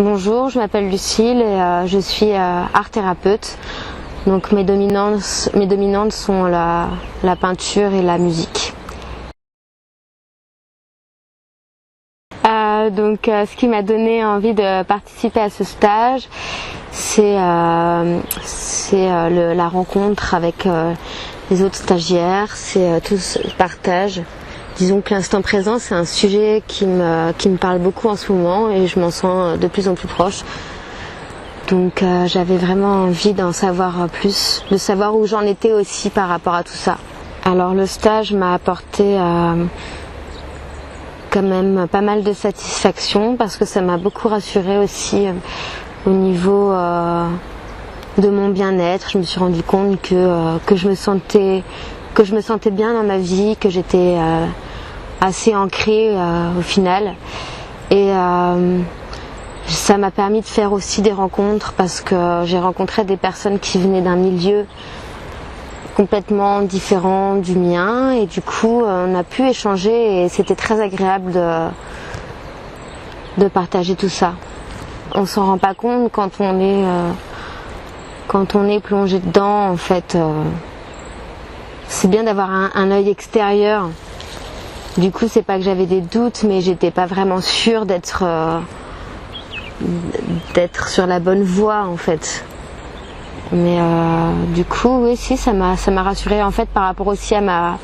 Bonjour, je m'appelle Lucille et je suis art thérapeute. Donc mes dominantes sont la peinture et la musique. Ce qui m'a donné envie de participer à ce stage, c'est la rencontre avec les autres stagiaires, c'est tout ce partage. Disons que l'instant présent, c'est un sujet qui me parle beaucoup en ce moment et je m'en sens de plus en plus proche. Donc j'avais vraiment envie d'en savoir plus, de savoir où j'en étais aussi par rapport à tout ça. Alors le stage m'a apporté quand même pas mal de satisfaction parce que ça m'a beaucoup rassurée aussi au niveau de mon bien-être. Je me suis rendu compte que je me sentais bien dans ma vie, que j'étais assez ancrée au final. Et ça m'a permis de faire aussi des rencontres parce que j'ai rencontré des personnes qui venaient d'un milieu complètement différent du mien et du coup on a pu échanger et c'était très agréable de partager tout ça. On s'en rend pas compte quand on est plongé dedans en fait. C'est bien d'avoir un œil extérieur. Du coup, c'est pas que j'avais des doutes, mais j'étais pas vraiment sûre d'être sur la bonne voie en fait. Mais du coup, oui, si, ça m'a rassurée en fait par rapport aussi à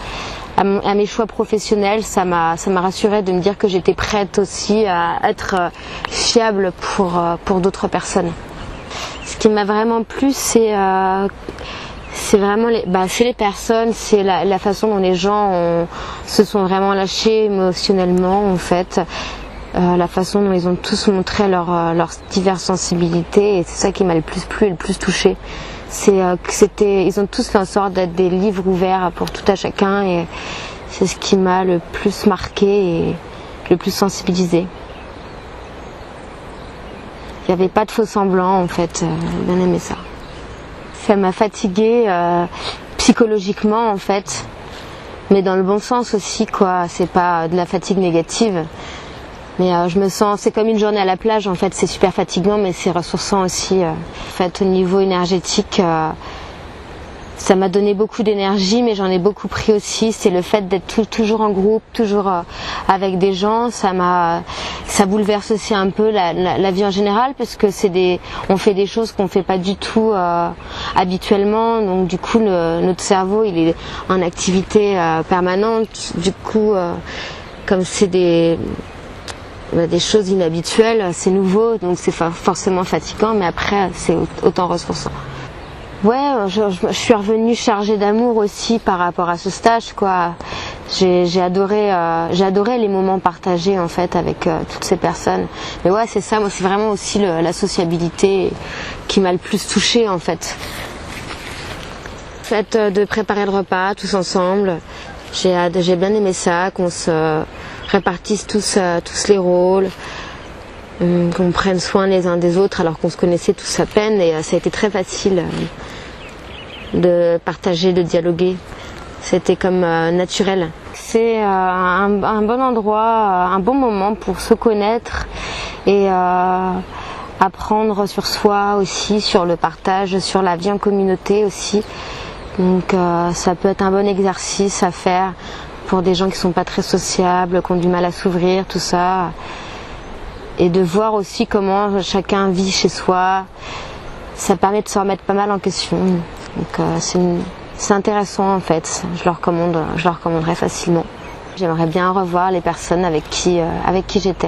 mes choix professionnels. Ça m'a rassurée de me dire que j'étais prête aussi à être fiable pour d'autres personnes. Ce qui m'a vraiment plu, c'est vraiment les personnes, c'est la façon dont les gens se sont vraiment lâchés émotionnellement en fait, la façon dont ils ont tous montré leurs diverses sensibilités et c'est ça qui m'a le plus plu et le plus touchée. Ils ont tous fait en sorte d'être des livres ouverts pour tout à chacun et c'est ce qui m'a le plus marqué et le plus sensibilisé. Il n'y avait pas de faux semblants en fait, j'ai bien aimé ça. Ça m'a fatiguée psychologiquement en fait, mais dans le bon sens aussi quoi. C'est pas de la fatigue négative, mais je me sens, c'est comme une journée à la plage en fait. C'est super fatigant, mais c'est ressourçant aussi. En fait, au niveau énergétique, ça m'a donné beaucoup d'énergie, mais j'en ai beaucoup pris aussi. C'est le fait d'être toujours en groupe, toujours avec des gens. Ça bouleverse aussi un peu la vie en général, parce que on fait des choses qu'on fait pas du tout habituellement. Donc du coup, notre cerveau, il est en activité permanente. Du coup, comme c'est des choses inhabituelles, c'est nouveau, donc c'est forcément fatigant, mais après, c'est autant ressourçant. Ouais, je suis revenue chargée d'amour aussi par rapport à ce stage, quoi. J'ai adoré les moments partagés en fait avec toutes ces personnes. Mais ouais, c'est ça, moi c'est vraiment aussi la sociabilité qui m'a le plus touchée en fait. Le fait de préparer le repas tous ensemble, j'ai bien aimé ça, qu'on se répartisse tous les rôles. Qu'on prenne soin les uns des autres alors qu'on se connaissait tous à peine et ça a été très facile de partager, de dialoguer. C'était comme naturel. C'est un bon endroit, un bon moment pour se connaître et apprendre sur soi aussi, sur le partage, sur la vie en communauté aussi. Donc ça peut être un bon exercice à faire pour des gens qui sont pas très sociables, qui ont du mal à s'ouvrir, tout ça. Et de voir aussi comment chacun vit chez soi, ça permet de se remettre pas mal en question. Donc c'est intéressant en fait, je le recommanderais facilement. J'aimerais bien revoir les personnes avec qui j'étais.